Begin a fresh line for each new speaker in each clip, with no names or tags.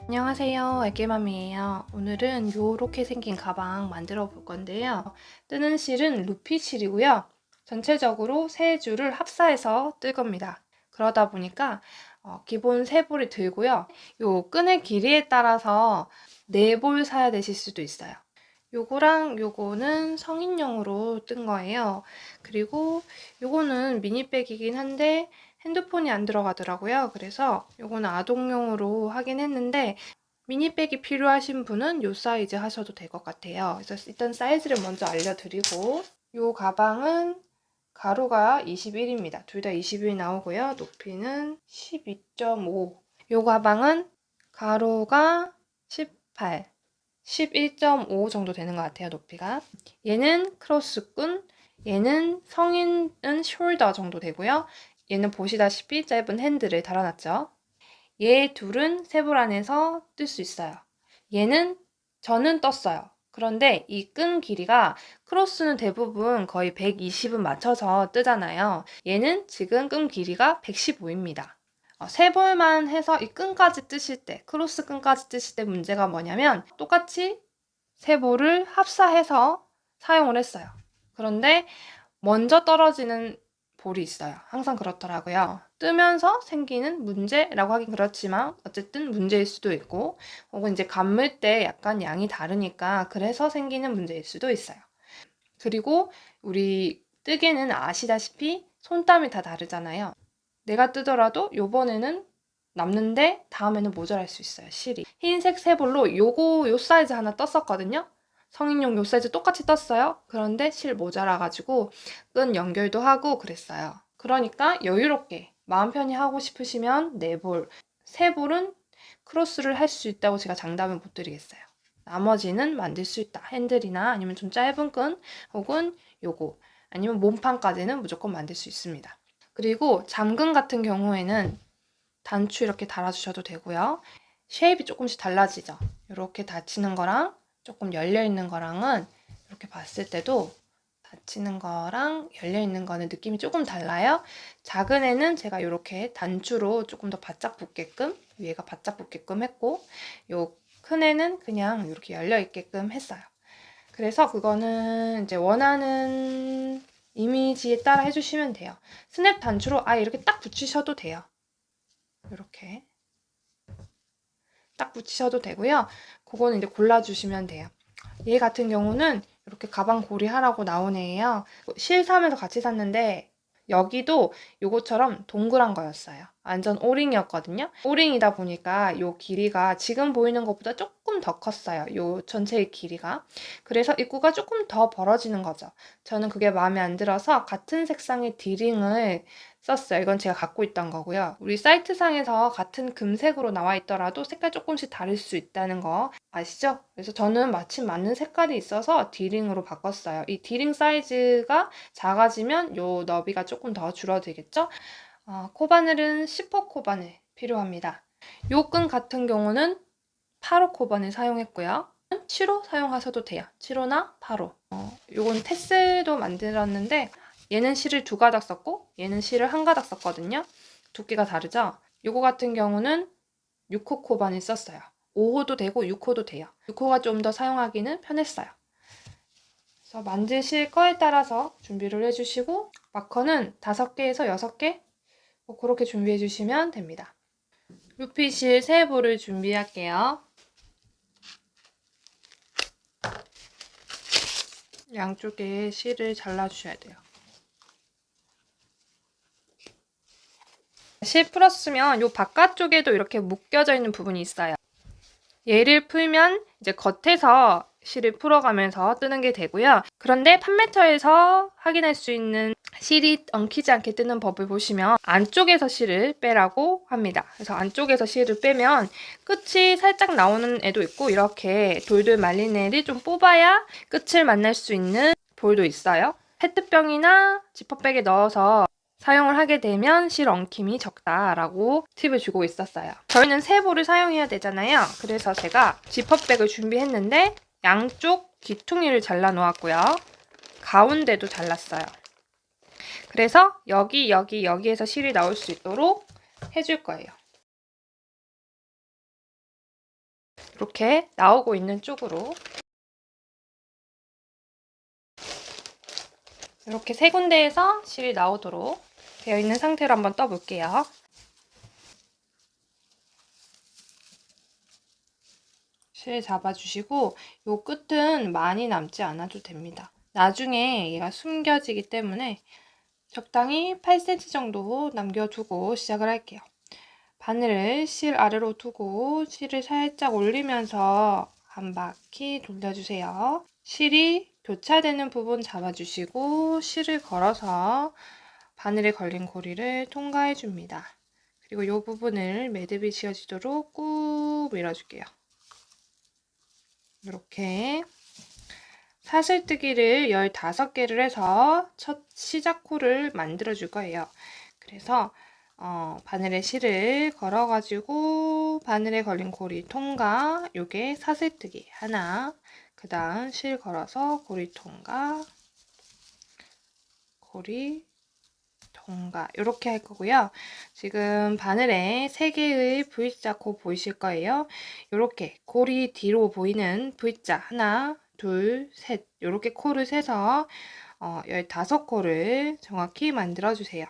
안녕하세요, 애기맘이에요. 오늘은 요렇게 생긴 가방 만들어 볼 건데요. 뜨는 실은 루피 실이고요. 전체적으로 세 줄을 합사해서 뜰 겁니다. 그러다 보니까 기본 세 볼이 들고요. 요 끈의 길이에 따라서 네 볼 사야 되실 수도 있어요. 요거랑 요거는 성인용으로 뜬 거예요. 그리고 요거는 미니백이긴 한데 핸드폰이 안 들어가더라고요. 그래서 요거는 아동용으로 하긴 했는데 미니백이 필요하신 분은 요 사이즈 하셔도 될 것 같아요. 그래서 일단 사이즈를 먼저 알려드리고 요 가방은 가로가 21입니다. 둘 다 21 나오고요. 높이는 12.5. 요 가방은 가로가 18, 11.5 정도 되는 것 같아요, 높이가. 얘는 크로스끈, 얘는 성인은 숄더 정도 되고요. 얘는 보시다시피 짧은 핸들을 달아놨죠. 얘 둘은 세 볼 안에서 뜰 수 있어요. 얘는 저는 떴어요. 그런데 이 끈 길이가 크로스는 대부분 거의 120은 맞춰서 뜨잖아요. 얘는 지금 끈 길이가 115입니다. 세 볼만 해서 이 끈까지 뜨실 때, 크로스 끈까지 뜨실 때 문제가 뭐냐면 똑같이 세 볼을 합사해서 사용을 했어요. 그런데 먼저 떨어지는 볼이 있어요. 항상 그렇더라고요. 뜨면서 생기는 문제라고 하긴 그렇지만 어쨌든 문제일 수도 있고 혹은 이제 감을 때 약간 양이 다르니까 그래서 생기는 문제일 수도 있어요. 그리고 우리 뜨개는 아시다시피 손땀이 다 다르잖아요. 내가 뜨더라도 요번에는 남는데 다음에는 모자랄 수 있어요, 실이. 흰색 세 볼로 요 사이즈 하나 떴었거든요. 성인용 요 사이즈 똑같이 떴어요. 그런데 실 모자라가지고 끈 연결도 하고 그랬어요. 그러니까 여유롭게 마음 편히 하고 싶으시면 네 볼, 세 볼은 크로스를 할 수 있다고 제가 장담은 못 드리겠어요. 나머지는 만들 수 있다. 핸들이나 아니면 좀 짧은 끈 혹은 요거 아니면 몸판까지는 무조건 만들 수 있습니다. 그리고 잠금 같은 경우에는 단추 이렇게 달아주셔도 되고요. 쉐입이 조금씩 달라지죠. 이렇게 닫히는 거랑 조금 열려있는 거랑은 이렇게 봤을 때도 닫히는 거랑 열려있는 거는 느낌이 조금 달라요. 작은 애는 제가 이렇게 단추로 조금 더 바짝 붙게끔, 위에가 바짝 붙게끔 했고 요 큰 애는 그냥 이렇게 열려있게끔 했어요. 그래서 그거는 이제 원하는 이미지에 따라 해주시면 돼요. 스냅 단추로 아예 이렇게 딱 붙이셔도 돼요. 이렇게 딱 붙이셔도 되고요. 그거는 이제 골라주시면 돼요. 얘 같은 경우는 이렇게 가방 고리 하라고 나온 애예요. 실 사면서 같이 샀는데 여기도 요거처럼 동그란 거였어요. 완전 오링이었거든요. 오링이다 보니까 요 길이가 지금 보이는 것보다 조금 더 컸어요. 요 전체의 길이가. 그래서 입구가 조금 더 벌어지는 거죠. 저는 그게 마음에 안 들어서 같은 색상의 디링을 썼어요. 이건 제가 갖고 있던 거고요. 우리 사이트상에서 같은 금색으로 나와 있더라도 색깔 조금씩 다를 수 있다는 거 아시죠? 그래서 저는 마침 맞는 색깔이 있어서 디링으로 바꿨어요. 이 디링 사이즈가 작아지면 요 너비가 조금 더 줄어들겠죠? 코바늘은 10호 코바늘 필요합니다. 요 끈 같은 경우는 8호 코바늘 사용했고요. 7호 사용하셔도 돼요. 7호나 8호. 요건 테슬도 만들었는데 얘는 실을 두 가닥 썼고 얘는 실을 한 가닥 썼거든요. 두께가 다르죠? 요거 같은 경우는 6호 코바늘 썼어요. 5호도 되고 6호도 돼요. 6호가 좀 더 사용하기는 편했어요. 그래서 만드실 거에 따라서 준비를 해주시고 마커는 5개에서 6개 뭐 그렇게 준비해 주시면 됩니다. 루피실 3볼을 준비할게요. 양쪽에 실을 잘라주셔야 돼요. 실 풀었으면 요 바깥쪽에도 이렇게 묶여져 있는 부분이 있어요. 얘를 풀면 이제 겉에서 실을 풀어가면서 뜨는 게 되고요. 그런데 판매처에서 확인할 수 있는 실이 엉키지 않게 뜨는 법을 보시면 안쪽에서 실을 빼라고 합니다. 그래서 안쪽에서 실을 빼면 끝이 살짝 나오는 애도 있고 이렇게 돌돌 말린 애를 좀 뽑아야 끝을 만날 수 있는 볼도 있어요. 페트병이나 지퍼백에 넣어서 사용을 하게 되면 실 엉킴이 적다라고 팁을 주고 있었어요. 저희는 세 볼을 사용해야 되잖아요. 그래서 제가 지퍼백을 준비했는데 양쪽 귀퉁이를 잘라 놓았고요. 가운데도 잘랐어요. 그래서 여기에서 실이 나올 수 있도록 해줄 거예요. 이렇게 나오고 있는 쪽으로 이렇게 세 군데에서 실이 나오도록 되어 있는 상태로 한번 떠볼게요. 실 잡아주시고 요 끝은 많이 남지 않아도 됩니다. 나중에 얘가 숨겨지기 때문에 적당히 8cm 정도 남겨두고 시작을 할게요. 바늘을 실 아래로 두고 실을 살짝 올리면서 한 바퀴 돌려주세요. 실이 교차되는 부분 잡아주시고 실을 걸어서 바늘에 걸린 고리를 통과해 줍니다. 그리고 이 부분을 매듭이 지어지도록 꾹 밀어줄게요. 이렇게 사슬뜨기를 15개를 해서 첫 시작 코를 만들어 줄 거예요. 그래서 바늘에 실을 걸어 가지고 바늘에 걸린 고리 통과, 요게 사슬뜨기 하나, 그 다음 실 걸어서 고리 통과, 고리 통과 이렇게 할 거고요. 지금 바늘에 3개의 V자 코 보이실 거예요. 이렇게 고리 뒤로 보이는 V자 하나, 둘, 셋 이렇게 코를 세서 15코를 정확히 만들어 주세요.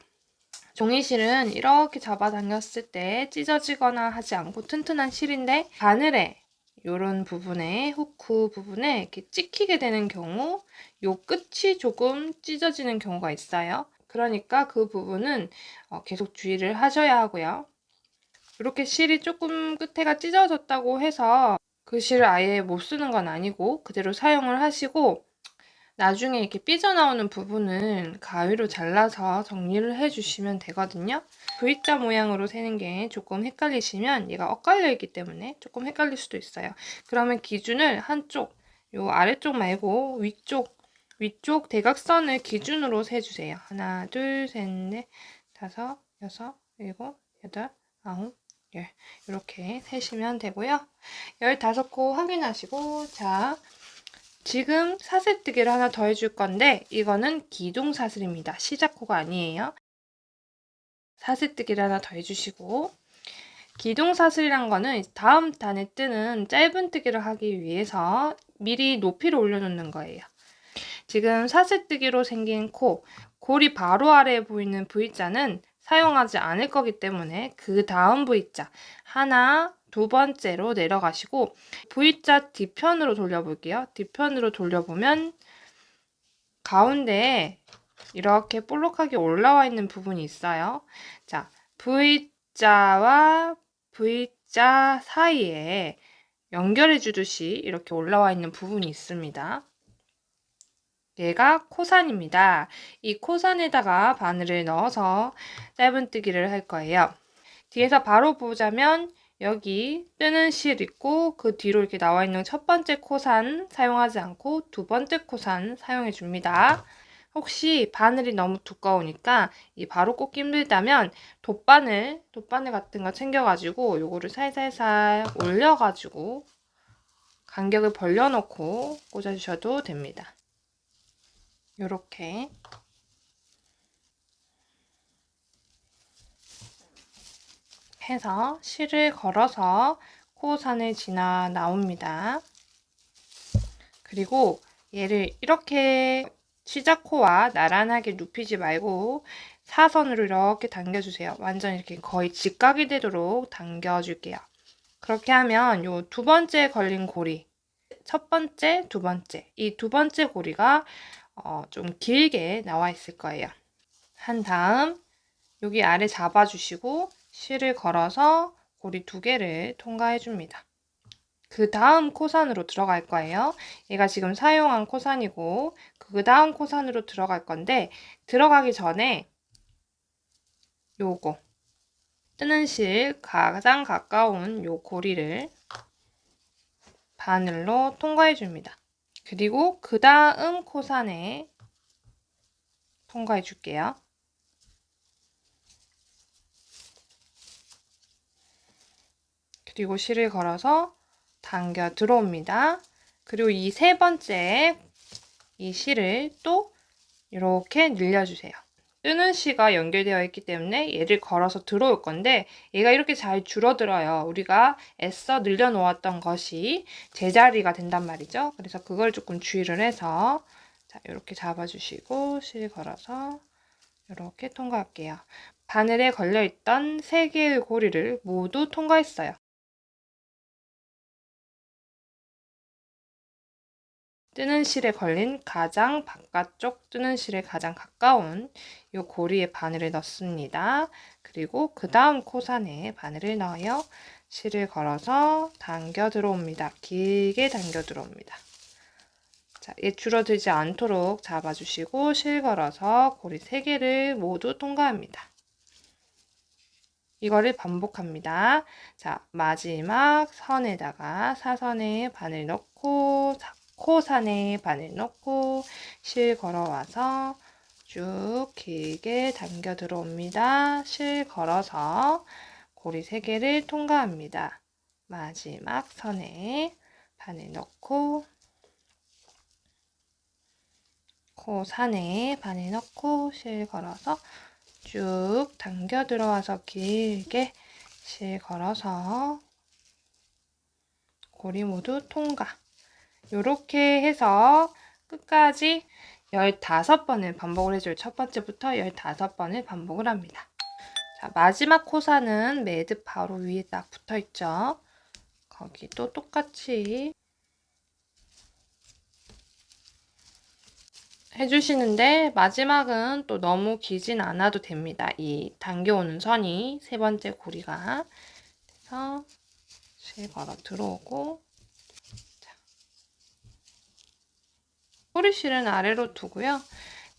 종이실은 이렇게 잡아당겼을 때 찢어지거나 하지 않고 튼튼한 실인데 바늘에 이런 부분에 후크 부분에 이렇게 찍히게 되는 경우 요 끝이 조금 찢어지는 경우가 있어요. 그러니까 그 부분은 계속 주의를 하셔야 하고요. 이렇게 실이 조금 끝에가 찢어졌다고 해서 그 실을 아예 못 쓰는 건 아니고 그대로 사용을 하시고 나중에 이렇게 삐져나오는 부분은 가위로 잘라서 정리를 해주시면 되거든요. V자 모양으로 세는 게 조금 헷갈리시면 얘가 엇갈려 있기 때문에 조금 헷갈릴 수도 있어요. 그러면 기준을 한쪽, 요 아래쪽 말고 위쪽 대각선을 기준으로 세주세요. 하나, 둘, 셋, 넷, 다섯, 여섯, 일곱, 여덟, 아홉, 열 이렇게 세시면 되고요. 15코 확인하시고 자, 지금 사슬뜨기를 하나 더 해줄 건데 이거는 기둥사슬입니다. 시작코가 아니에요. 사슬뜨기를 하나 더 해주시고 기둥사슬이란 거는 다음 단에 뜨는 짧은 뜨기를 하기 위해서 미리 높이를 올려놓는 거예요. 지금 사슬뜨기로 생긴 코, 고리 바로 아래에 보이는 V자는 사용하지 않을 거기 때문에 그 다음 V자 하나, 두 번째로 내려가시고 V자 뒤편으로 돌려볼게요. 뒤편으로 돌려보면 가운데에 이렇게 볼록하게 올라와 있는 부분이 있어요. 자, V자와 V자 사이에 연결해 주듯이 이렇게 올라와 있는 부분이 있습니다. 얘가 코산입니다. 이 코산에다가 바늘을 넣어서 짧은뜨기를 할 거예요. 뒤에서 바로 보자면 여기 뜨는 실 있고 그 뒤로 이렇게 나와 있는 첫 번째 코산 사용하지 않고 두 번째 코산 사용해 줍니다. 혹시 바늘이 너무 두꺼우니까 이 바로 꽂기 힘들다면 돗바늘 같은 거 챙겨가지고 요거를 살살살 올려가지고 간격을 벌려놓고 꽂아주셔도 됩니다. 요렇게 해서 실을 걸어서 코산을 지나 나옵니다. 그리고 얘를 이렇게 시작코와 나란하게 눕히지 말고 사선으로 이렇게 당겨주세요. 완전 이렇게 거의 직각이 되도록 당겨줄게요. 그렇게 하면 요 두 번째 걸린 고리, 첫 번째, 두 번째, 이 두 번째 고리가 좀 길게 나와 있을 거예요. 한 다음 여기 아래 잡아주시고 실을 걸어서 고리 2개를 통과해 줍니다. 그 다음 코산으로 들어갈 거예요. 얘가 지금 사용한 코산이고 그 다음 코산으로 들어갈 건데 들어가기 전에 요거 뜨는 실 가장 가까운 요 고리를 바늘로 통과해 줍니다. 그리고 그 다음 코산에 통과해 줄게요. 그리고 실을 걸어서 당겨 들어옵니다. 그리고 이 세 번째 이 실을 또 이렇게 늘려주세요. 뜨는 실가 연결되어 있기 때문에 얘를 걸어서 들어올 건데 얘가 이렇게 잘 줄어들어요. 우리가 애써 늘려놓았던 것이 제자리가 된단 말이죠. 그래서 그걸 조금 주의를 해서 자, 이렇게 잡아주시고 실 걸어서 이렇게 통과할게요. 바늘에 걸려있던 3개의 고리를 모두 통과했어요. 뜨는 실에 걸린 가장 바깥쪽 뜨는 실에 가장 가까운 이 고리에 바늘을 넣습니다. 그리고 그 다음 코산에 바늘을 넣어요. 실을 걸어서 당겨 들어옵니다. 길게 당겨 들어옵니다. 자, 얘 줄어들지 않도록 잡아주시고 실 걸어서 고리 3개를 모두 통과합니다. 이거를 반복합니다. 자, 마지막 선에다가 사선에 바늘 넣고 코산에 바늘 넣고 실 걸어와서 쭉 길게 당겨 들어옵니다. 실 걸어서 고리 3개를 통과합니다. 마지막 선에 바늘 넣고 코산에 바늘 넣고 실 걸어서 쭉 당겨 들어와서 길게 실 걸어서 고리 모두 통과. 이렇게 해서 끝까지 15번을 반복을 해줘요. 첫 번째부터 15번을 반복을 합니다. 자, 마지막 코사는 매듭 바로 위에 딱 붙어 있죠. 거기도 똑같이 해주시는데 마지막은 또 너무 길진 않아도 됩니다. 이 당겨오는 선이 3번째 고리가 그래서 실 걸어 들어오고 꼬리실은 아래로 두고요.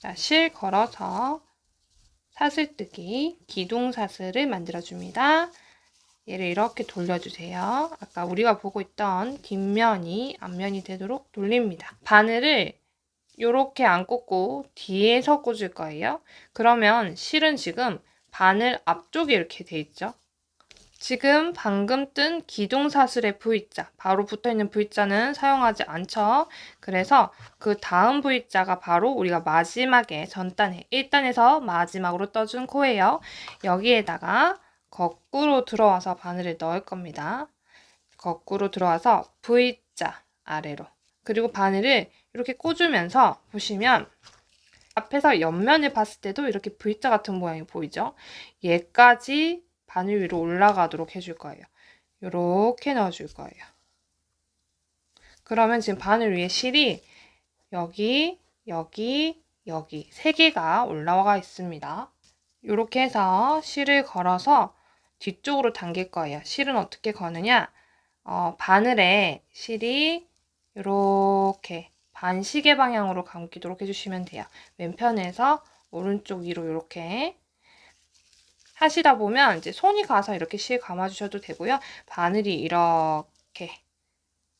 자, 실 걸어서 사슬뜨기 기둥사슬을 만들어줍니다. 얘를 이렇게 돌려주세요. 아까 우리가 보고 있던 뒷면이 앞면이 되도록 돌립니다. 바늘을 이렇게 안 꽂고 뒤에서 꽂을 거예요. 그러면 실은 지금 바늘 앞쪽에 이렇게 돼 있죠. 지금 방금 뜬 기둥사슬의 V자, 바로 붙어있는 V자는 사용하지 않죠. 그래서 그 다음 V자가 바로 우리가 마지막에 전단에 1단에서 마지막으로 떠준 코예요. 여기에다가 거꾸로 들어와서 바늘을 넣을 겁니다. 거꾸로 들어와서 V자 아래로. 그리고 바늘을 이렇게 꽂으면서 보시면 앞에서 옆면을 봤을 때도 이렇게 V자 같은 모양이 보이죠? 얘까지 바늘 위로 올라가도록 해줄 거예요. 이렇게 넣어줄 거예요. 그러면 지금 바늘 위에 실이 여기, 여기, 여기 3개가 올라와 있습니다. 이렇게 해서 실을 걸어서 뒤쪽으로 당길 거예요. 실은 어떻게 거느냐? 바늘에 실이 이렇게 반시계 방향으로 감기도록 해주시면 돼요. 왼편에서 오른쪽 위로 이렇게 하시다 보면 이제 손이 가서 이렇게 실 감아주셔도 되고요. 바늘이 이렇게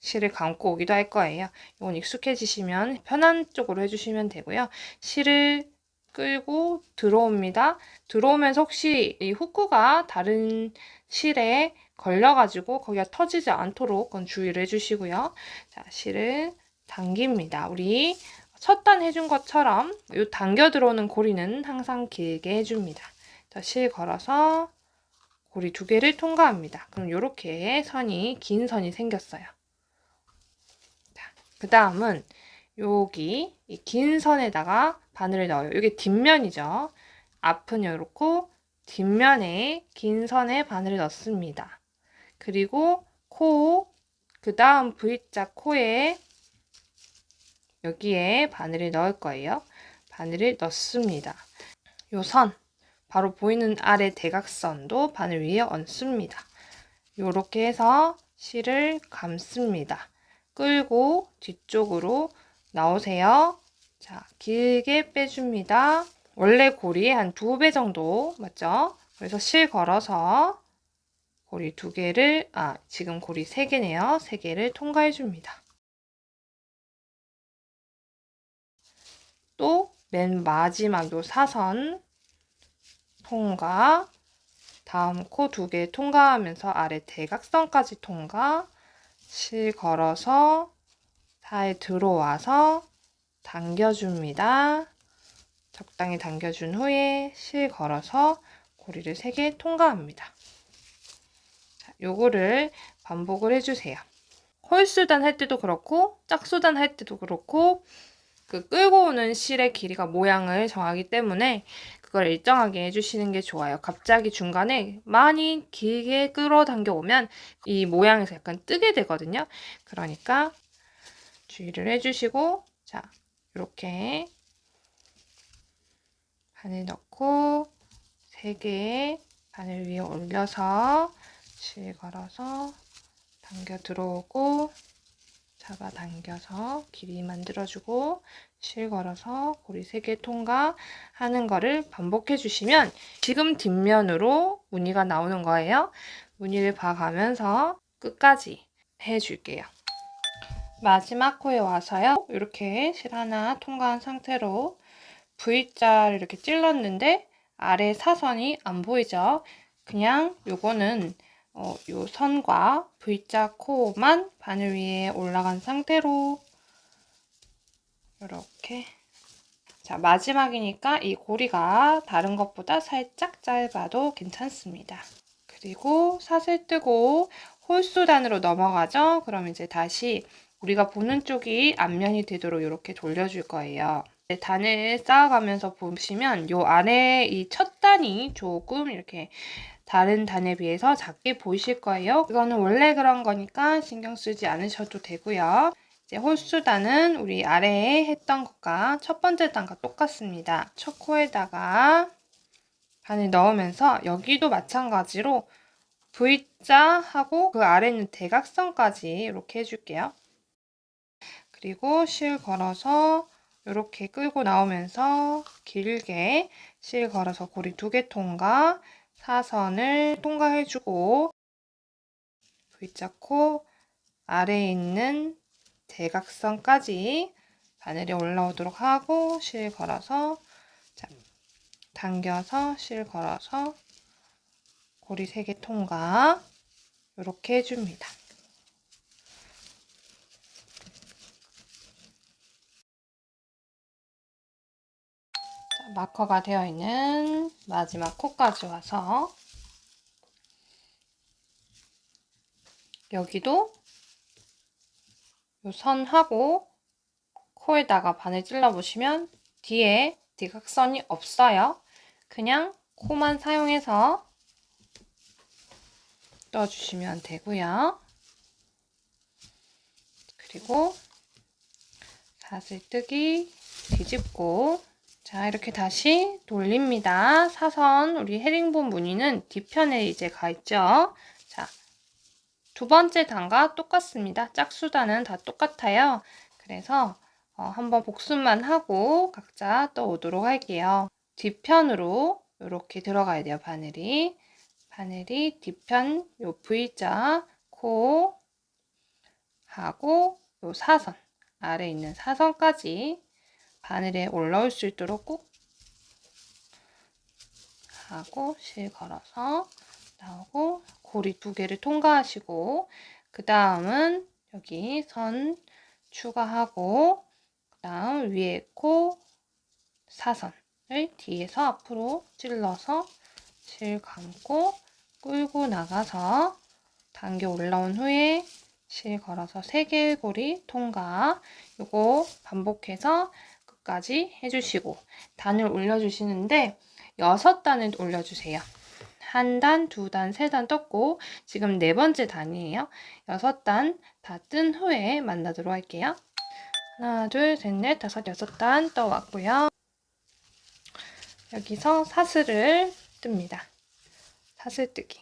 실을 감고 오기도 할 거예요. 이건 익숙해지시면 편한 쪽으로 해주시면 되고요. 실을 끌고 들어옵니다. 들어오면서 혹시 이 후크가 다른 실에 걸려가지고 거기가 터지지 않도록 그건 주의를 해주시고요. 자, 실을 당깁니다. 우리 첫 단 해준 것처럼 이 당겨 들어오는 고리는 항상 길게 해줍니다. 자, 실 걸어서 고리 2개를 통과합니다. 그럼 이렇게 선이 긴 선이 생겼어요. 그 다음은 여기 이 긴 선에다가 바늘을 넣어요. 이게 뒷면이죠. 앞은 이렇고 뒷면에 긴 선에 바늘을 넣습니다. 그리고 코, 그 다음 V자 코에 여기에 바늘을 넣을 거예요. 바늘을 넣습니다. 요 선, 바로 보이는 아래 대각선도 바늘 위에 얹습니다. 이렇게 해서 실을 감습니다. 끌고 뒤쪽으로 나오세요. 자, 길게 빼줍니다. 원래 고리의 한 2배 정도 맞죠? 그래서 실 걸어서 고리 2개를, 지금 고리 3개네요. 3개를 통과해 줍니다. 또 맨 마지막 요 사선 통과, 다음 코 2개 통과하면서 아래 대각선까지 통과, 실 걸어서 잘 들어와서 당겨줍니다. 적당히 당겨준 후에 실 걸어서 고리를 3개 통과합니다. 자, 요거를 반복을 해주세요. 홀수단 할 때도 그렇고 짝수단 할 때도 그렇고 그 끌고 오는 실의 길이가 모양을 정하기 때문에 그걸 일정하게 해주시는 게 좋아요. 갑자기 중간에 많이 길게 끌어당겨 오면 이 모양에서 약간 뜨게 되거든요. 그러니까 주의를 해주시고, 자, 이렇게 바늘 넣고 3개 바늘 위에 올려서 실 걸어서 당겨 들어오고 잡아당겨서 길이 만들어주고 실 걸어서 고리 3개 통과하는 거를 반복해 주시면 지금 뒷면으로 무늬가 나오는 거예요. 무늬를 봐가면서 끝까지 해줄게요. 마지막 코에 와서요. 이렇게 실 하나 통과한 상태로 V자를 이렇게 찔렀는데 아래 사선이 안 보이죠? 그냥 요거는 요 선과 V자 코만 바늘 위에 올라간 상태로 이렇게, 자, 마지막이니까 이 고리가 다른 것보다 살짝 짧아도 괜찮습니다. 그리고 사슬 뜨고 홀수단으로 넘어가죠? 그럼 이제 다시 우리가 보는 쪽이 앞면이 되도록 이렇게 돌려줄 거예요. 단을 쌓아가면서 보시면 요 아래 이 첫 단이 조금 이렇게 다른 단에 비해서 작게 보이실 거예요. 이거는 원래 그런 거니까 신경 쓰지 않으셔도 되고요. 이제 홀수단은 우리 아래에 했던 것과 첫 번째 단과 똑같습니다. 첫 코에다가 바늘 넣으면서 여기도 마찬가지로 V자하고 그 아래 있는 대각선까지 이렇게 해줄게요. 그리고 실 걸어서 이렇게 끌고 나오면서 길게 실 걸어서 고리 2개 통과, 사선을 통과해주고 V자 코 아래에 있는 대각선까지 바늘이 올라오도록 하고 실 걸어서, 자, 당겨서 실 걸어서 고리 3개 통과 이렇게 해줍니다. 자, 마커가 되어 있는 마지막 코까지 와서 여기도 요 선하고 코에다가 바늘 찔러 보시면 뒤에 대각선이 없어요. 그냥 코만 사용해서 떠주시면 되고요. 그리고 사슬뜨기 뒤집고, 자, 이렇게 다시 돌립니다. 사선 우리 헤링본 무늬는 뒤편에 이제 가 있죠. 자, 2번째 단과 똑같습니다. 짝수단은 다 똑같아요. 그래서 한번 복습만 하고 각자 떠오도록 할게요. 뒤편으로 이렇게 들어가야 돼요. 바늘이 뒤편 요 V자 코 하고 요 사선 아래 있는 사선까지 바늘에 올라올 수 있도록 꾹 하고 실 걸어서 나오고 고리 2개를 통과하시고, 그 다음은 여기 선 추가하고, 그 다음 위에 코 사선을 뒤에서 앞으로 찔러서 실 감고 끌고 나가서 당겨 올라온 후에 실 걸어서 3개의 고리 통과. 요거 반복해서 끝까지 해주시고, 단을 올려주시는데 6단을 올려주세요. 1단, 2단, 3단 떴고 지금 4번째 단이에요. 6단 다 뜬 후에 만나도록 할게요. 하나, 둘, 셋, 넷, 다섯, 6단 떠왔고요. 여기서 사슬을 뜹니다. 사슬뜨기.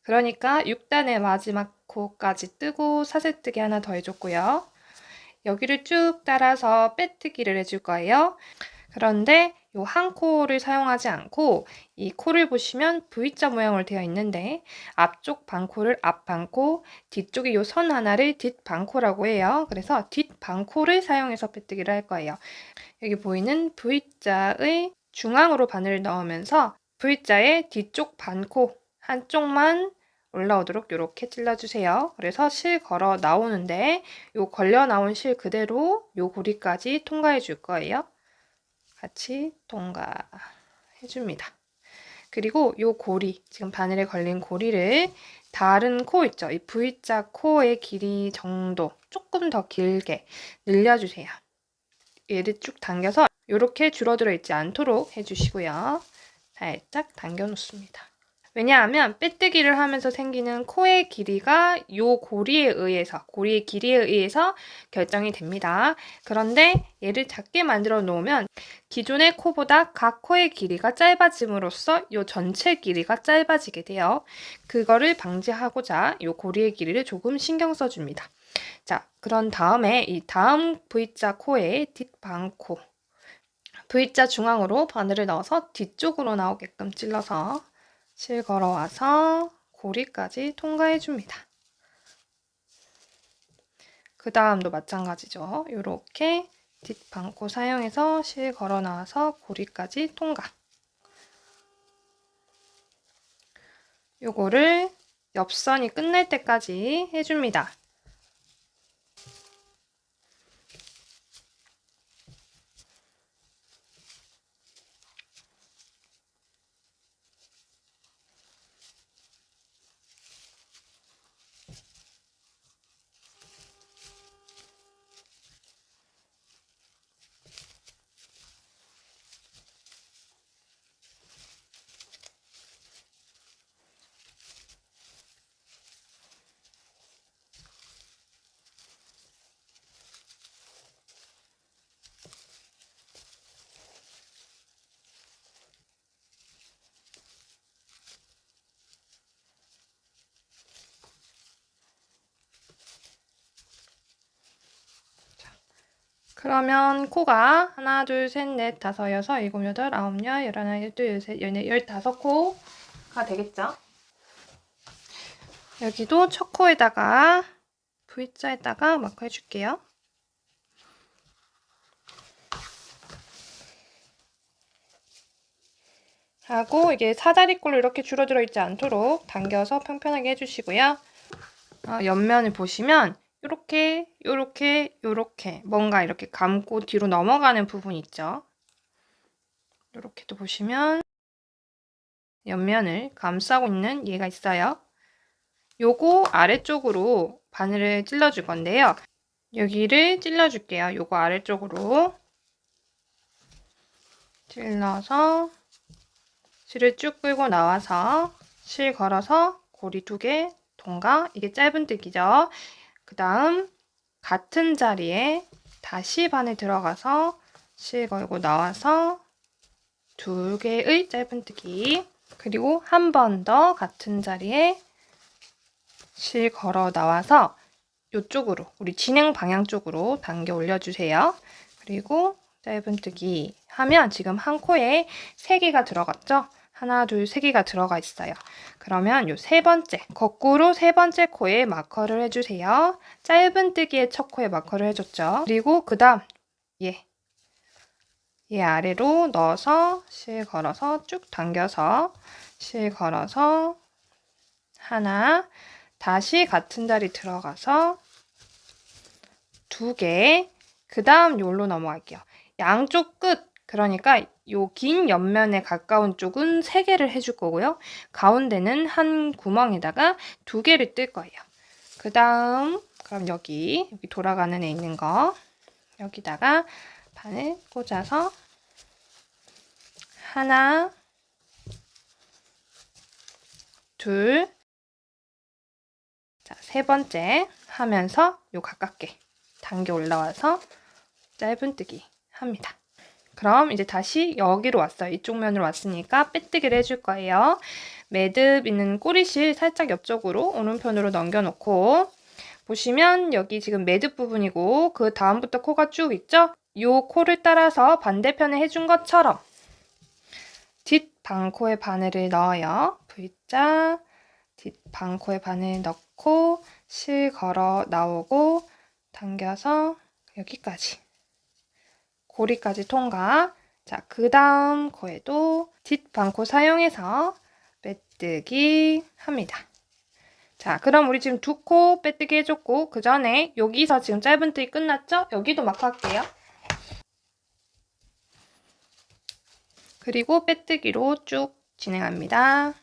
그러니까 6단의 마지막 코까지 뜨고 사슬뜨기 하나 더 해줬고요. 여기를 쭉 따라서 빼뜨기를 해줄 거예요. 그런데 이 한 코를 사용하지 않고 이 코를 보시면 V자 모양으로 되어 있는데 앞쪽 반코를 앞반코, 뒤쪽에 이 선 하나를 뒷반코라고 해요. 그래서 뒷반코를 사용해서 빼뜨기를 할 거예요. 여기 보이는 V자의 중앙으로 바늘을 넣으면서 V자의 뒤쪽 반코 한쪽만 올라오도록 이렇게 찔러주세요. 그래서 실 걸어 나오는데 요 걸려 나온 실 그대로 요 고리까지 통과해 줄 거예요. 같이 통과해줍니다. 그리고 요 고리, 지금 바늘에 걸린 고리를 다른 코 있죠? 이 V자 코의 길이 정도 조금 더 길게 늘려주세요. 얘를 쭉 당겨서 이렇게 줄어들어 있지 않도록 해주시고요. 살짝 당겨 놓습니다. 왜냐하면 빼뜨기를 하면서 생기는 코의 길이가 요 고리의 길이에 의해서 결정이 됩니다. 그런데 얘를 작게 만들어 놓으면 기존의 코보다 각 코의 길이가 짧아짐으로써 요 전체 길이가 짧아지게 돼요. 그거를 방지하고자 요 고리의 길이를 조금 신경 써줍니다. 자, 그런 다음에 이 다음 V자 코의 뒷방코, V자 중앙으로 바늘을 넣어서 뒤쪽으로 나오게끔 찔러서 실 걸어와서 고리까지 통과해줍니다. 그 다음도 마찬가지죠. 이렇게 뒷방코 사용해서 실 걸어 나와서 고리까지 통과. 요거를 옆선이 끝날 때까지 해줍니다. 그러면 코가 하나, 둘, 셋, 넷, 다섯, 여섯, 일곱, 여덟, 아홉, 열, 열하나, 열둘, 열셋, 열넷, 열다섯 코가 되겠죠? 여기도 첫 코에다가 V자에다가 마크 해줄게요. 하고 이게 사다리꼴로 이렇게 줄어들어 있지 않도록 당겨서 평평하게 해주시고요. 옆면을 보시면 요렇게 뭔가 이렇게 감고 뒤로 넘어가는 부분이 있죠. 요렇게도 보시면 옆면을 감싸고 있는 얘가 있어요. 요거 아래쪽으로 바늘을 찔러줄 건데요. 여기를 찔러줄게요. 요거 아래쪽으로 찔러서 실을 쭉 끌고 나와서 실 걸어서 고리 2개 통과. 이게 짧은뜨기죠. 그 다음 같은 자리에 다시 바늘 들어가서 실 걸고 나와서 2개의 짧은뜨기. 그리고 한 번 더 같은 자리에 실 걸어 나와서 이쪽으로 우리 진행 방향 쪽으로 당겨 올려주세요. 그리고 짧은뜨기 하면 지금 한 코에 3개가 들어갔죠? 하나, 둘, 3개가 들어가 있어요. 그러면 요 세 번째, 거꾸로 세 번째 코에 마커를 해주세요. 짧은뜨기의 첫 코에 마커를 해줬죠. 그리고 그 다음 얘 아래로 넣어서 실 걸어서 쭉 당겨서 실 걸어서 하나, 다시 같은 자리 들어가서 2개, 그 다음 요로 넘어갈게요. 양쪽 끝, 그러니까 요 긴 옆면에 가까운 쪽은 3개를 해줄 거고요. 가운데는 한 구멍에다가 2개를 뜰 거예요. 그 다음 그럼 여기 돌아가는 애 있는 거 여기다가 바늘 꽂아서 하나, 둘, 자, 세 번째 하면서 요 가깝게 당겨 올라와서 짧은뜨기 합니다. 그럼 이제 다시 여기로 왔어요. 이쪽 면으로 왔으니까 빼뜨기를 해줄 거예요. 매듭 있는 꼬리실 살짝 옆쪽으로 오른편으로 넘겨놓고 보시면 여기 지금 매듭 부분이고 그 다음부터 코가 쭉 있죠? 요 코를 따라서 반대편에 해준 것처럼 뒷방코에 바늘을 넣어요. V자 뒷방코에 바늘 넣고 실 걸어 나오고 당겨서 여기까지 고리까지 통과. 자, 그 다음 코에도 뒷방코 사용해서 빼뜨기 합니다. 자, 그럼 우리 지금 2코 빼뜨기 해줬고 그 전에 여기서 지금 짧은뜨기 끝났죠? 여기도 마크 할게요. 그리고 빼뜨기로 쭉 진행합니다.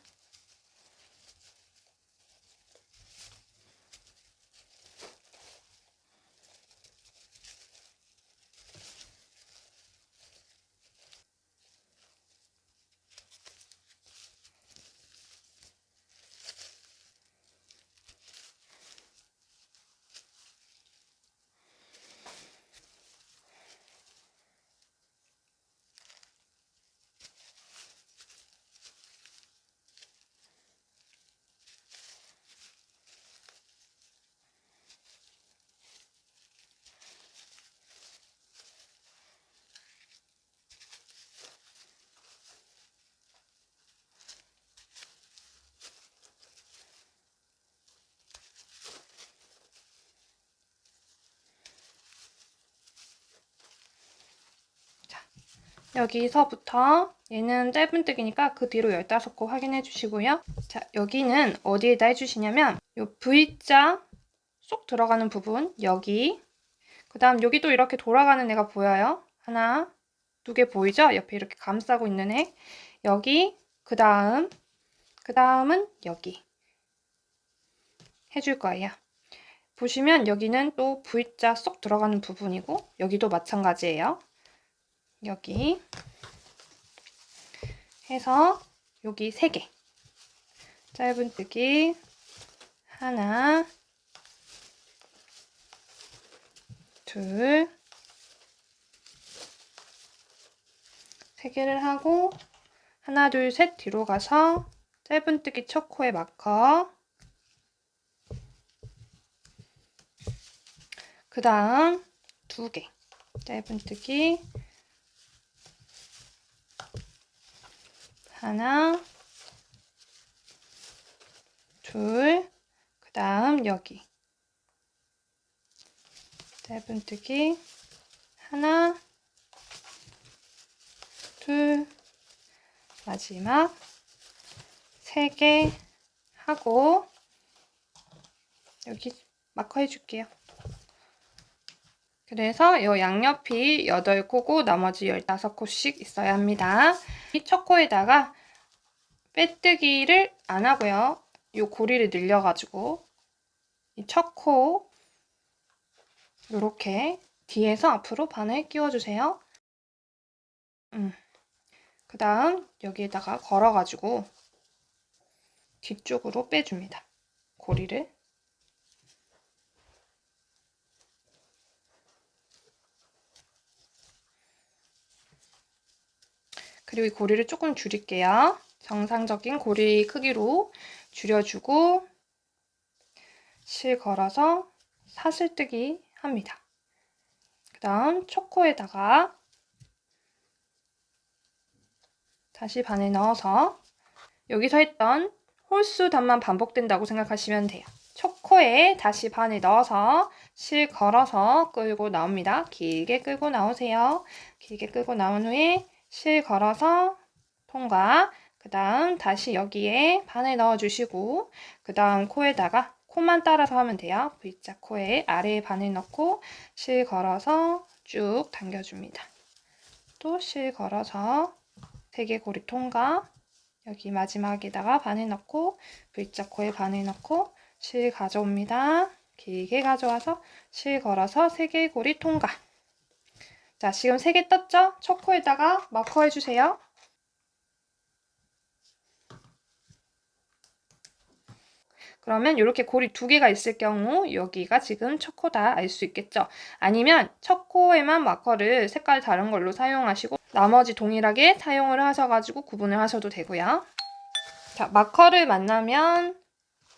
여기서부터 얘는 짧은뜨기니까 그 뒤로 15코 확인해 주시고요. 자, 여기는 어디에다 해주시냐면 요 V자 쏙 들어가는 부분 여기, 그 다음 여기도 이렇게 돌아가는 애가 보여요. 하나, 두 개 보이죠? 옆에 이렇게 감싸고 있는 애. 여기, 그 다음은 여기 해줄 거예요. 보시면 여기는 또 V자 쏙 들어가는 부분이고 여기도 마찬가지예요. 여기 해서 여기 3개 짧은뜨기 하나, 둘, 3개를 하고 하나, 둘, 셋 뒤로 가서 짧은뜨기 첫 코에 마커, 그 다음 2개 짧은뜨기 하나, 둘, 그 다음 여기 짧은뜨기 하나, 둘, 마지막 3개 하고 여기 마커 해줄게요. 그래서 이 양옆이 8코고 나머지 15코씩 있어야 합니다. 이 첫 코에다가 빼뜨기를 안 하고요. 이 고리를 늘려가지고 이 첫 코 이렇게 뒤에서 앞으로 바늘 끼워주세요. 그 다음 여기에다가 걸어가지고 뒤쪽으로 빼줍니다. 고리를. 그리고 이 고리를 조금 줄일게요. 정상적인 고리 크기로 줄여주고 실 걸어서 사슬뜨기 합니다. 그 다음 첫 코에다가 다시 바늘 넣어서 여기서 했던 홀수 단만 반복된다고 생각하시면 돼요. 첫 코에 다시 바늘 넣어서 실 걸어서 끌고 나옵니다. 길게 끌고 나오세요. 길게 끌고 나온 후에 실 걸어서 통과. 그 다음 다시 여기에 바늘 넣어주시고 그 다음 코에다가 코만 따라서 하면 돼요. V자 코에 아래에 바늘 넣고 실 걸어서 쭉 당겨줍니다. 또 실 걸어서 3개 고리 통과. 여기 마지막에다가 바늘 넣고 V자 코에 바늘 넣고 실 가져옵니다. 길게 가져와서 실 걸어서 3개 고리 통과. 자, 지금 3개 떴죠? 첫 코에다가 마커 해주세요. 그러면 이렇게 고리 2개가 있을 경우 여기가 지금 첫 코다 알 수 있겠죠? 아니면 첫 코에만 마커를 색깔 다른 걸로 사용하시고 나머지 동일하게 사용을 하셔가지고 구분을 하셔도 되고요. 자, 마커를 만나면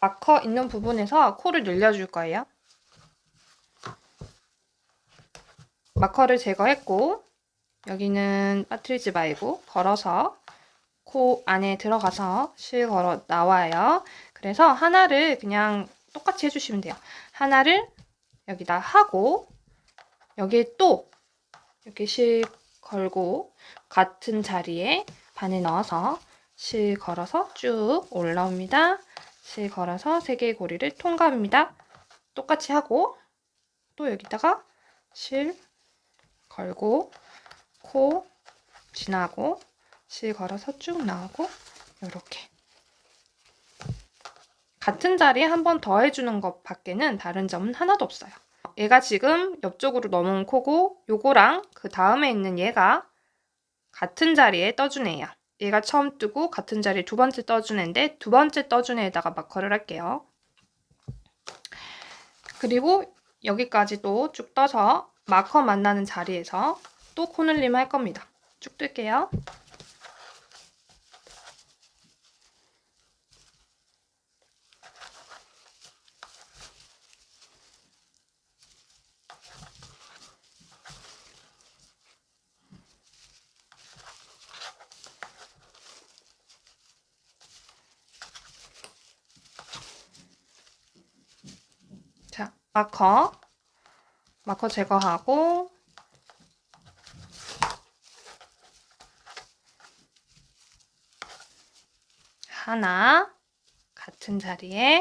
마커 있는 부분에서 코를 늘려줄 거예요. 마커를 제거했고 여기는 빠뜨리지 말고 걸어서 코 안에 들어가서 실 걸어 나와요. 그래서 하나를 그냥 똑같이 해주시면 돼요. 하나를 여기다 하고 여기에 또 이렇게 실 걸고 같은 자리에 바늘 넣어서 실 걸어서 쭉 올라옵니다. 실 걸어서 3개의 고리를 통과합니다. 똑같이 하고 또 여기다가 실 걸고 코 지나고 실 걸어서 쭉 나오고 이렇게 같은 자리에 한 번 더 해주는 것 밖에는 다른 점은 하나도 없어요. 얘가 지금 옆쪽으로 넘어온 코고 요거랑 그 다음에 있는 얘가 같은 자리에 떠준 애예요. 얘가 처음 뜨고 같은 자리에 두 번째 떠준 애인데 두 번째 떠준 애에다가 마커를 할게요. 그리고 여기까지도 쭉 떠서 마커 만나는 자리에서 또 코늘림 할 겁니다. 쭉 뜰게요. 자, 마커 제거하고 하나 같은 자리에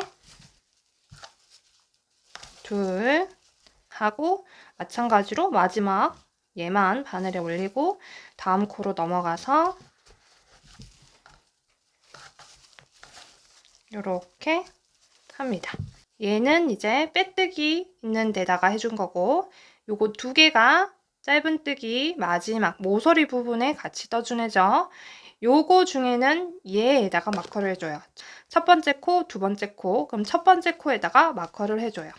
둘 하고 마찬가지로 마지막 얘만 바늘에 올리고 다음 코로 넘어가서 이렇게 합니다. 얘는 이제 빼뜨기 있는 데다가 해준 거고 요거 두 개가 짧은뜨기 마지막 모서리 부분에 같이 떠준 애죠. 요거 중에는 얘에다가 마커를 해줘요. 첫 번째 코, 두 번째 코, 그럼 첫 번째 코에다가 마커를 해줘요.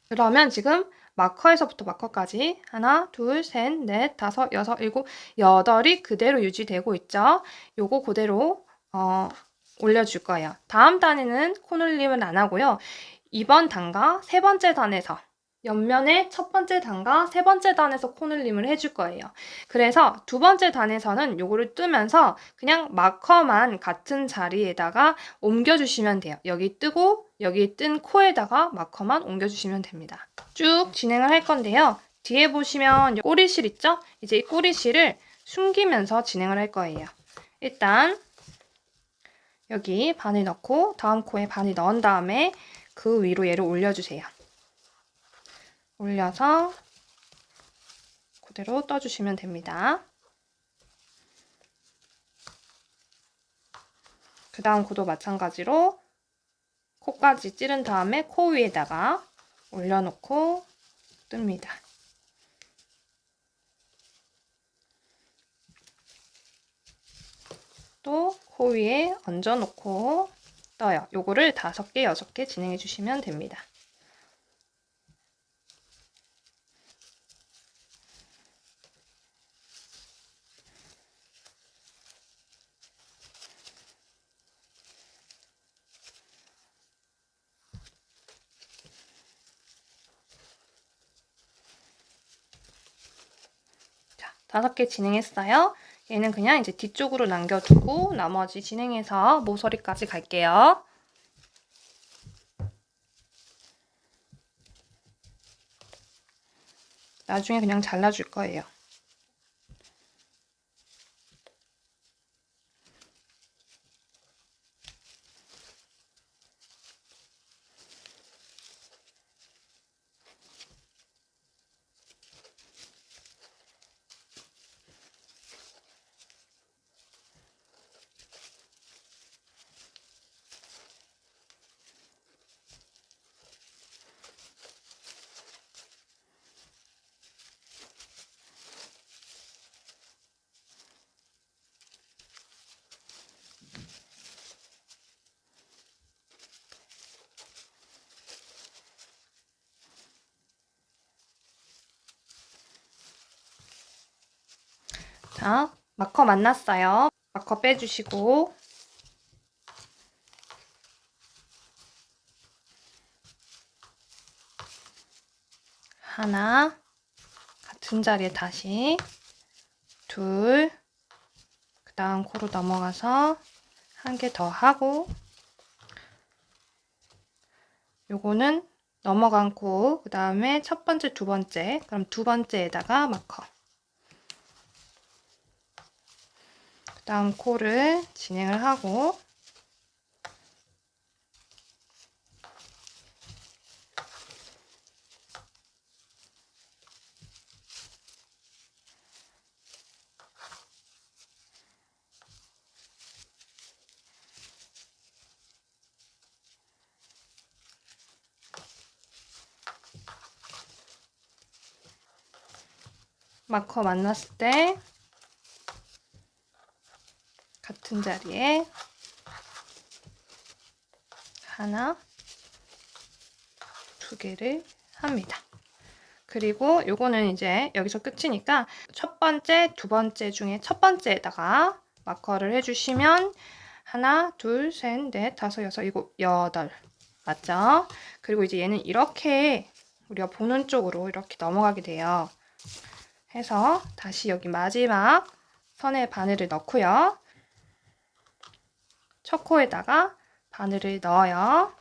그러면 지금 마커에서부터 마커까지 하나, 둘, 셋, 넷, 다섯, 여섯, 일곱, 여덟이 그대로 유지되고 있죠. 요거 그대로 올려줄 거예요. 다음 단에는 코늘림은 안 하고요. 이번 단과 세 번째 단에서 옆면에 첫 번째 단과 세 번째 단에서 코늘림을 해줄 거예요. 그래서 두 번째 단에서는 요거를 뜨면서 그냥 마커만 같은 자리에다가 옮겨주시면 돼요. 여기 뜨고 여기 뜬 코에다가 마커만 옮겨주시면 됩니다. 쭉 진행을 할 건데요. 뒤에 보시면 꼬리실 있죠? 이제 이 꼬리실을 숨기면서 진행을 할 거예요. 일단 여기 바늘 넣고 다음 코에 바늘 넣은 다음에 그 위로 얘를 올려주세요. 올려서 그대로 떠주시면 됩니다. 그 다음 코도 마찬가지로 코까지 찌른 다음에 코 위에다가 올려놓고 뜹니다. 또 코 위에 얹어놓고 떠요. 요거를 5개, 6개 진행해 주시면 됩니다. 자, 5개 진행했어요. 얘는 그냥 이제 뒤쪽으로 남겨두고 나머지 진행해서 모서리까지 갈게요. 나중에 그냥 잘라줄 거예요. 자, 마커 만났어요. 마커 빼주시고 하나, 같은 자리에 다시 둘, 그 다음 코로 넘어가서 한 개 더 하고 요거는 넘어간 코, 그 다음에 첫 번째, 두 번째, 그럼 두 번째에다가 마커. 그 다음 코를 진행을 하고 마커 만났을 때 같은 자리에 하나, 두 개를 합니다. 그리고 요거는 이제 여기서 끝이니까 첫 번째, 두 번째 중에 첫 번째에다가 마커를 해주시면 하나, 둘, 셋, 넷, 다섯, 여섯, 일곱, 여덟. 맞죠? 그리고 이제 얘는 이렇게 우리가 보는 쪽으로 이렇게 넘어가게 돼요. 해서 다시 여기 마지막 선에 바늘을 넣고요. 첫 코에다가 바늘을 넣어요.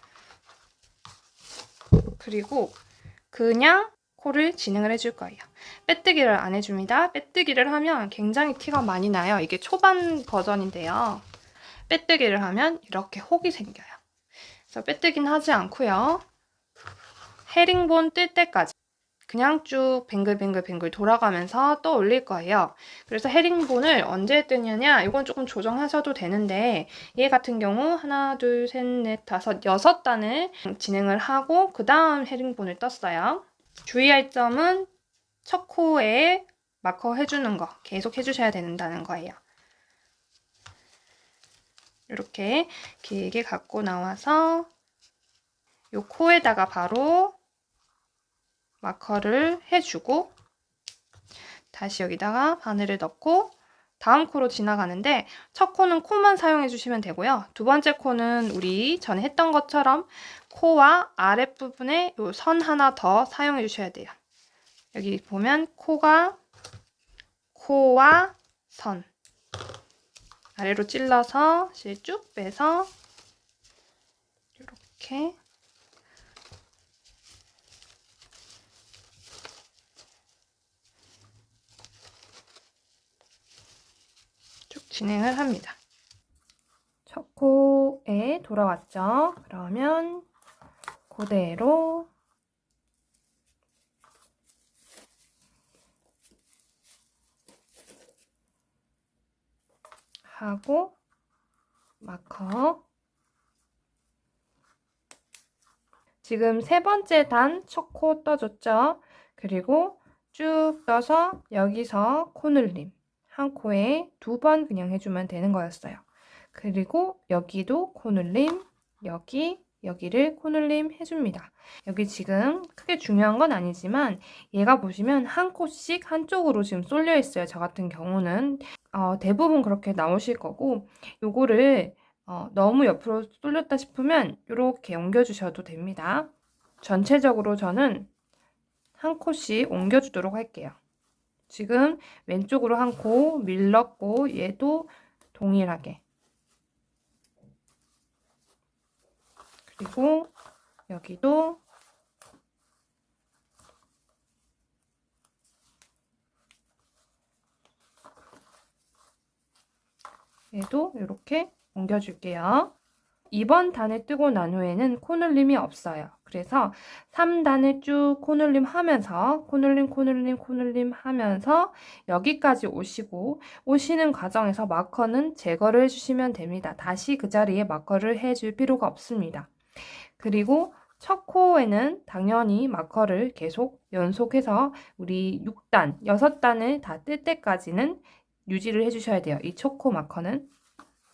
그리고 그냥 코를 진행을 해줄 거예요. 빼뜨기를 안 해줍니다. 빼뜨기를 하면 굉장히 티가 많이 나요. 이게 초반 버전인데요. 빼뜨기를 하면 이렇게 혹이 생겨요. 그래서 빼뜨기는 하지 않고요. 헤링본 뜰 때까지 그냥 쭉 뱅글뱅글 돌아가면서 떠올릴 거예요. 그래서 헤링본을 언제 뜨느냐, 이건 조금 조정하셔도 되는데 얘 같은 경우 하나, 둘, 셋, 넷, 다섯, 여섯 단을 진행을 하고 그 다음 헤링본을 떴어요. 주의할 점은 첫 코에 마커 해주는 거 계속 해주셔야 된다는 거예요. 이렇게 길게 갖고 나와서 이 코에다가 바로 마커를 해주고 다시 여기다가 바늘을 넣고 다음 코로 지나가는데 첫 코는 코만 사용해 주시면 되고요. 두 번째 코는 우리 전에 했던 것처럼 코와 아랫부분에 요 선 하나 더 사용해 주셔야 돼요. 여기 보면 코와 선 아래로 찔러서 실 쭉 빼서 이렇게 쭉 진행을 합니다. 첫 코에 돌아왔죠? 그러면 그대로 하고 마커 지금 세 번째 단 첫 코 떠줬죠? 그리고 쭉 떠서 여기서 코늘림 한 코에 두 번 그냥 해주면 되는 거였어요. 그리고 여기도 코늘림 여기를 코늘림 해줍니다. 여기 지금 크게 중요한 건 아니지만 얘가 보시면 한 코씩 한쪽으로 지금 쏠려 있어요. 저 같은 경우는 대부분 그렇게 나오실 거고 요거를 너무 옆으로 쏠렸다 싶으면 이렇게 옮겨주셔도 됩니다. 전체적으로 저는 한 코씩 옮겨주도록 할게요. 지금 왼쪽으로 한 코 밀렀고 얘도 동일하게 그리고 여기도 얘도 이렇게 옮겨줄게요. 2번 단을 뜨고 난 후에는 코늘림이 없어요. 그래서 3단을 쭉 코늘림 하면서 코늘림 하면서 여기까지 오시는 과정에서 마커는 제거를 해주시면 됩니다. 다시 그 자리에 마커를 해줄 필요가 없습니다. 그리고 첫 코에는 당연히 마커를 계속 연속해서 우리 6단, 6단을 다 뜰 때까지는 유지를 해주셔야 돼요. 이 첫 코 마커는.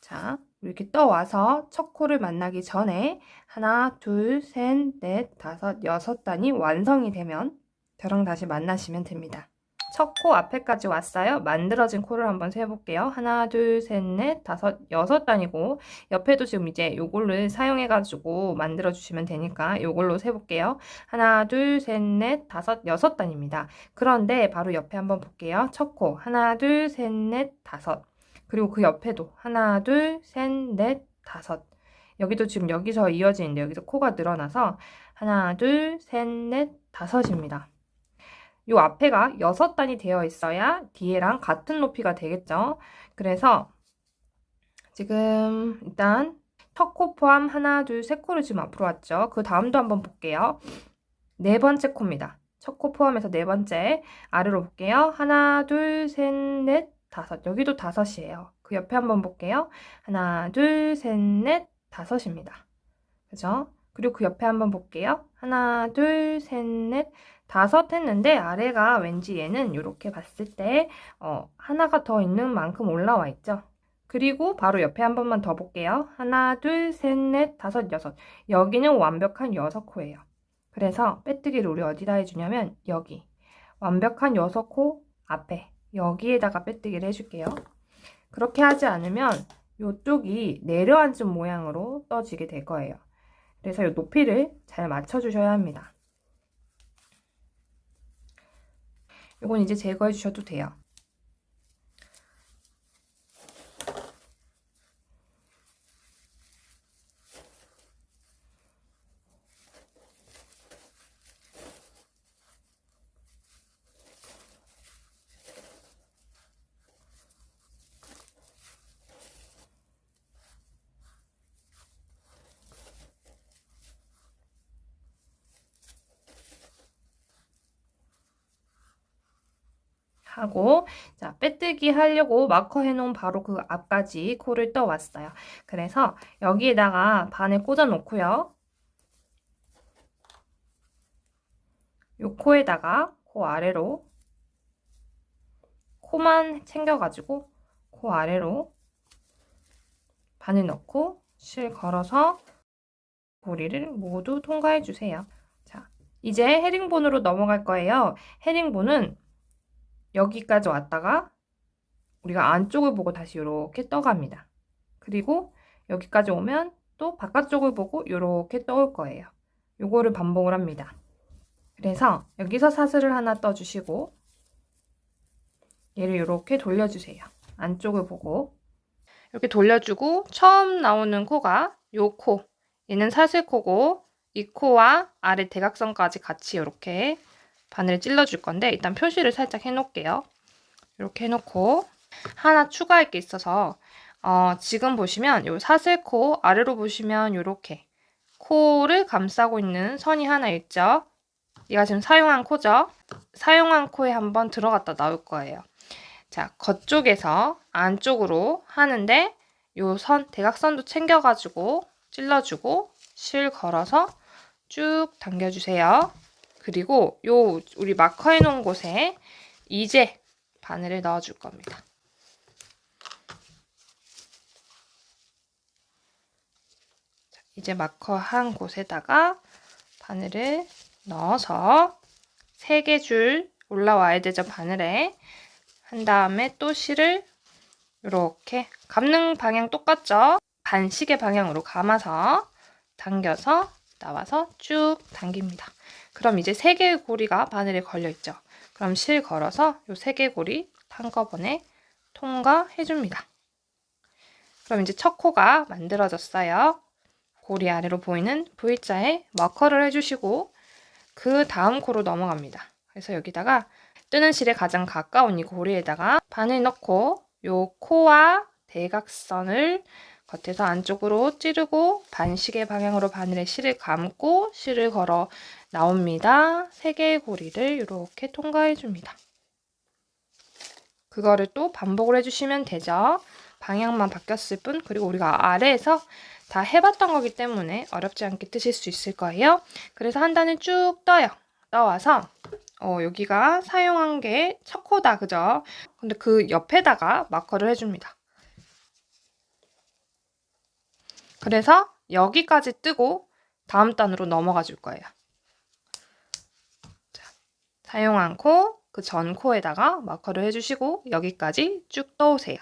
자, 이렇게 떠와서 첫 코를 만나기 전에 하나, 둘, 셋, 넷, 다섯, 여섯 단이 완성이 되면 저랑 다시 만나시면 됩니다. 첫 코 앞에까지 왔어요. 만들어진 코를 한번 세볼게요. 하나, 둘, 셋, 넷, 다섯, 여섯 단이고 옆에도 지금 이제 요걸로 사용해가지고 만들어주시면 되니까 요걸로 세볼게요. 하나, 둘, 셋, 넷, 다섯, 여섯 단입니다. 그런데 바로 옆에 한번 볼게요. 첫 코 하나, 둘, 셋, 넷, 다섯 그리고 그 옆에도 하나, 둘, 셋, 넷, 다섯 여기도 지금 여기서 이어지는데 여기서 코가 늘어나서 하나, 둘, 셋, 넷, 다섯입니다. 요 앞에가 6단이 되어 있어야 뒤에랑 같은 높이가 되겠죠. 그래서 지금 일단 첫 코 포함 하나, 둘, 세 코를 지금 앞으로 왔죠. 그 다음도 한번 볼게요. 네 번째 코입니다. 첫 코 포함해서 네 번째 아래로 볼게요. 하나, 둘, 셋, 넷, 다섯. 여기도 다섯이에요. 그 옆에 한번 볼게요. 하나, 둘, 셋, 넷, 다섯입니다. 그죠? 그리고 그 옆에 한번 볼게요. 하나, 둘, 셋, 넷, 다섯 했는데 아래가 왠지 얘는 이렇게 봤을 때 하나가 더 있는 만큼 올라와 있죠. 그리고 바로 옆에 한 번만 더 볼게요. 하나, 둘, 셋, 넷, 다섯, 여섯. 여기는 완벽한 6코예요. 그래서 빼뜨기를 우리 어디다 해주냐면 여기. 완벽한 6코 앞에. 여기에다가 빼뜨기를 해줄게요. 그렇게 하지 않으면 이쪽이 내려앉은 모양으로 떠지게 될 거예요. 그래서 이 높이를 잘 맞춰주셔야 합니다. 이건 이제 제거해 주셔도 돼요. 하고 자 빼뜨기 하려고 마커 해놓은 바로 그 앞까지 코를 떠왔어요. 그래서 여기에다가 바늘 꽂아 놓고요. 요 코에다가 코 아래로 코만 챙겨가지고 코 아래로 바늘 넣고 실 걸어서 고리를 모두 통과해 주세요. 자 이제 헤링본으로 넘어갈 거예요. 헤링본은 여기까지 왔다가 우리가 안쪽을 보고 다시 이렇게 떠갑니다. 그리고 여기까지 오면 또 바깥쪽을 보고 이렇게 떠올 거예요. 요거를 반복을 합니다. 그래서 여기서 사슬을 하나 떠주시고 얘를 이렇게 돌려주세요. 안쪽을 보고 이렇게 돌려주고 처음 나오는 코가 요 코, 얘는 사슬코고 이 코와 아래 대각선까지 같이 이렇게 바늘을 찔러줄 건데 일단 표시를 살짝 해놓을게요. 이렇게 해놓고 하나 추가할 게 있어서 지금 보시면 요 사슬코 아래로 보시면 이렇게 코를 감싸고 있는 선이 하나 있죠. 얘가 지금 사용한 코죠. 사용한 코에 한번 들어갔다 나올 거예요. 자, 겉쪽에서 안쪽으로 하는데 요 선, 대각선도 챙겨가지고 찔러주고 실 걸어서 쭉 당겨주세요. 그리고 요 우리 마커 해놓은 곳에 이제 바늘을 넣어줄 겁니다. 자, 이제 마커 한 곳에다가 바늘을 넣어서 3개 줄 올라와야 되죠, 바늘에. 한 다음에 또 실을 이렇게 감는 방향 똑같죠? 반시계 방향으로 감아서 당겨서 나와서 쭉 당깁니다. 그럼 이제 3개의 고리가 바늘에 걸려 있죠. 그럼 실 걸어서 이 3개 고리 한꺼번에 통과해 줍니다. 그럼 이제 첫 코가 만들어졌어요. 고리 아래로 보이는 V자에 마커를 해주시고 그 다음 코로 넘어갑니다. 그래서 여기다가 뜨는 실에 가장 가까운 이 고리에다가 바늘 넣고 요 코와 대각선을 겉에서 안쪽으로 찌르고 반시계 방향으로 바늘에 실을 감고 실을 걸어 나옵니다. 3개의 고리를 이렇게 통과해 줍니다. 그거를 또 반복을 해주시면 되죠. 방향만 바뀌었을 뿐. 그리고 우리가 아래에서 다 해봤던 거기 때문에 어렵지 않게 뜨실 수 있을 거예요. 그래서 한 단을 쭉 떠요. 떠와서 여기가 사용한 게 첫 코다, 그죠? 근데 그 옆에다가 마커를 해줍니다. 그래서 여기까지 뜨고 다음 단으로 넘어가 줄 거예요. 자, 사용한 코, 그 전 코에다가 마커를 해주시고 여기까지 쭉 떠오세요.